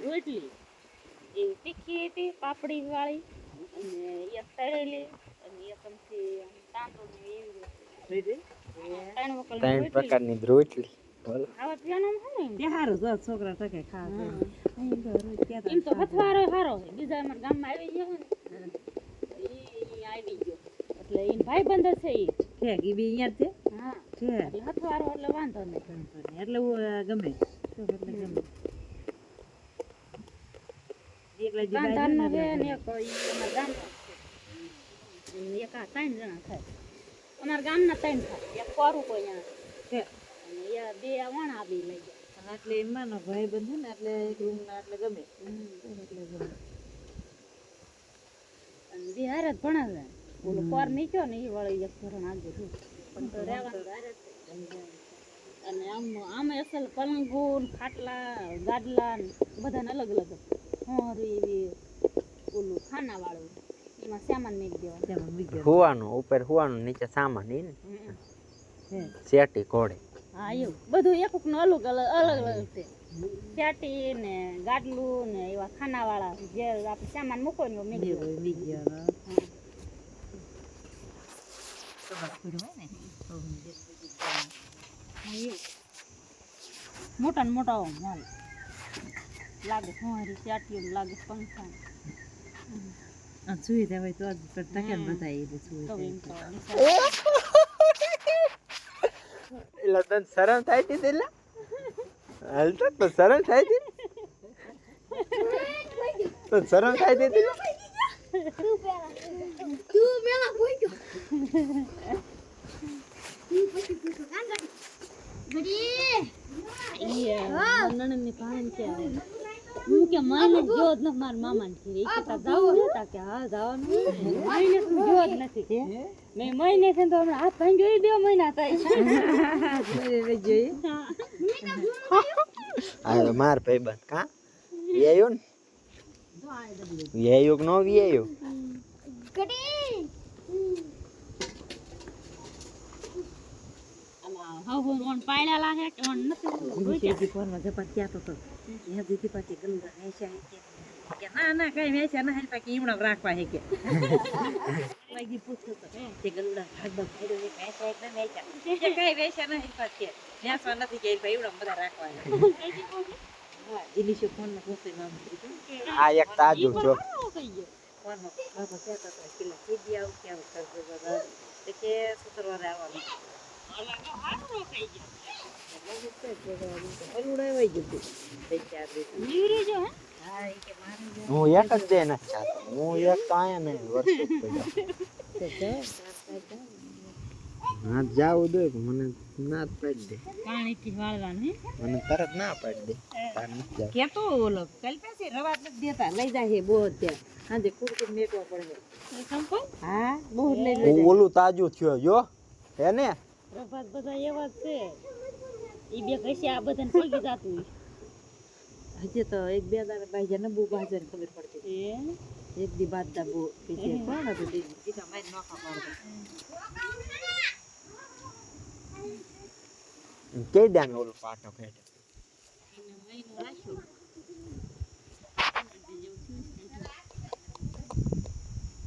રોટલી એ તીખી હતી પાપડી વાળી અને એક તળેલી અને એક અમથી તાંદો ને એવી રીતે ત્રણ પ્રકારની રોટલી ખાવા પીવાનું હોય ને હારું જો છોકરા ટકે ખાવા એમ તો હથવારો સારો છે બીજા અમારા ગામમાં આવી ગયો ને એ આવી ગયો એટલે એ ભાઈ બંધ છે એ છે ઈ બી અહીંયા છે હા છે એટલે હથવારો એટલે વાંધો નહીં એટલે ગમે એટલે ગમે એકલા જી ગાંધારનો છે ને એક ઈ અમારા ગામનો છે એક આ ત્રણ જણા થાય અમારા ગામના ત્રણ થાય એક કોરું કોઈ અહીંયા છે અને એ બે વણા બી લઈ ગયા એટલે એમાં નો ભાઈ બંધ ને એટલે એક રૂમ ના એટલે ગમે એટલે ગમે અને બે હારે જ ભણે છે ઓલો કોર નીચો ને એ વળી એક ધોરણ આગળ છે પણ તો રહેવાનું હારે જ છે. અને આમ અસલ પલંગો ખાટલા ગાદલા બધાને અલગ અલગ હોરી એવી ઓલું ખાના વાળું એમાં સામાન મેક દેવાનું તેમાં બીજો હુવાનું ઉપર હુવાનું નીચે સામાન ઈ ને છે શેટી ઘોડે હા એવું બધું એક નું અલગ અલગ છે ચાટી ને ગાડલું ને એવા ખાના વાળા જે આપણે સામાન મૂકો ને મેક દેવાનું બીજો મોટા ને મોટા માલ લાગે હોરી ચાટીઓ લાગે પંખા સુવિધા હોય તો જ ટકે બધા એ તો સુવિધા એમ તો એટલે તને શરમ થાય છે એટલે હાલ તો શરમ થાય છે તો શરમ થાય છે નણંદની ભાણ છે હું કે મહિને જો જ ન મારા મામા ને ઘરે કે જાવું નતા કે હા જવાનું મહિને તું જો જ નથી મેં મહિને છે તો હમણાં હાથ ભાંગ્યો એ 2 મહિના થાય જોઈએ આ માર ભાઈબંધ કા વ્યાયો ને વ્યાયો કે નો વ્યાયો હવે ઓન પાડ્યા છે કે ઓન નથી બીજી ફોનમાં જપાત ક્યાં તો એ દીદી પાછી ગલુડા વેચ્યા કે ના ના કઈ વેચ્યા ના હેલ પાકી ઈમણા રાખવા હે કે લાગી પૂછતો તો કે ગલુડા ભાગમાં ફાડ્યો એ વેચ્યા એક ના વેચ્યા કે કઈ વેચ્યા ના હેલ પાકી વેચવા નથી કે ભાઈ ઈમણા બધા રાખવા હા દિલીશો ફોનમાં પૂછે નામ કીધું આ એક તાજુ છો ફોનમાં બાબા કહેતા હતા કે કીધી આવ કે આવ કરજો બધા કે શુક્રવારે આવવાનું હું એક જ દે નથી ચાહતો હું એક તો આયા નહીં વર્ષો હા જાવું દે મને ના જ પાડી દે પાણીથી વાળવાનું મને તરત ના પાડી દે તાર નથી જાવ કેતો ઓલો કાલ પાસે રવાજ નથી દેતા લઈ જાય બહુ ત્યાં હાજે કુરકુર મેકવા પડે સંપલ હા બહુ લઈ જાય ઓલું તાજું થયો જો હે ને પ્રભાત બધા એવા જ છે ઈ બે કઈ આ બધાને પગી જાતું હજી તો એક બે દાડા બાઈ ને બહુ બાજર ખબર પડતી એ એક દી બાદ દા બહુ પીછે કોણ હતું દીધા મારી નોખા પાડતા કે દાન ઓલું પાટો ફેટે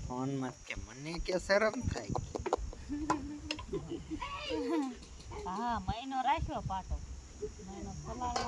ફોન માં કે મને કે શરમ થાય હા મહિનો રાખ્યો પાટો મહિનો ખલાળ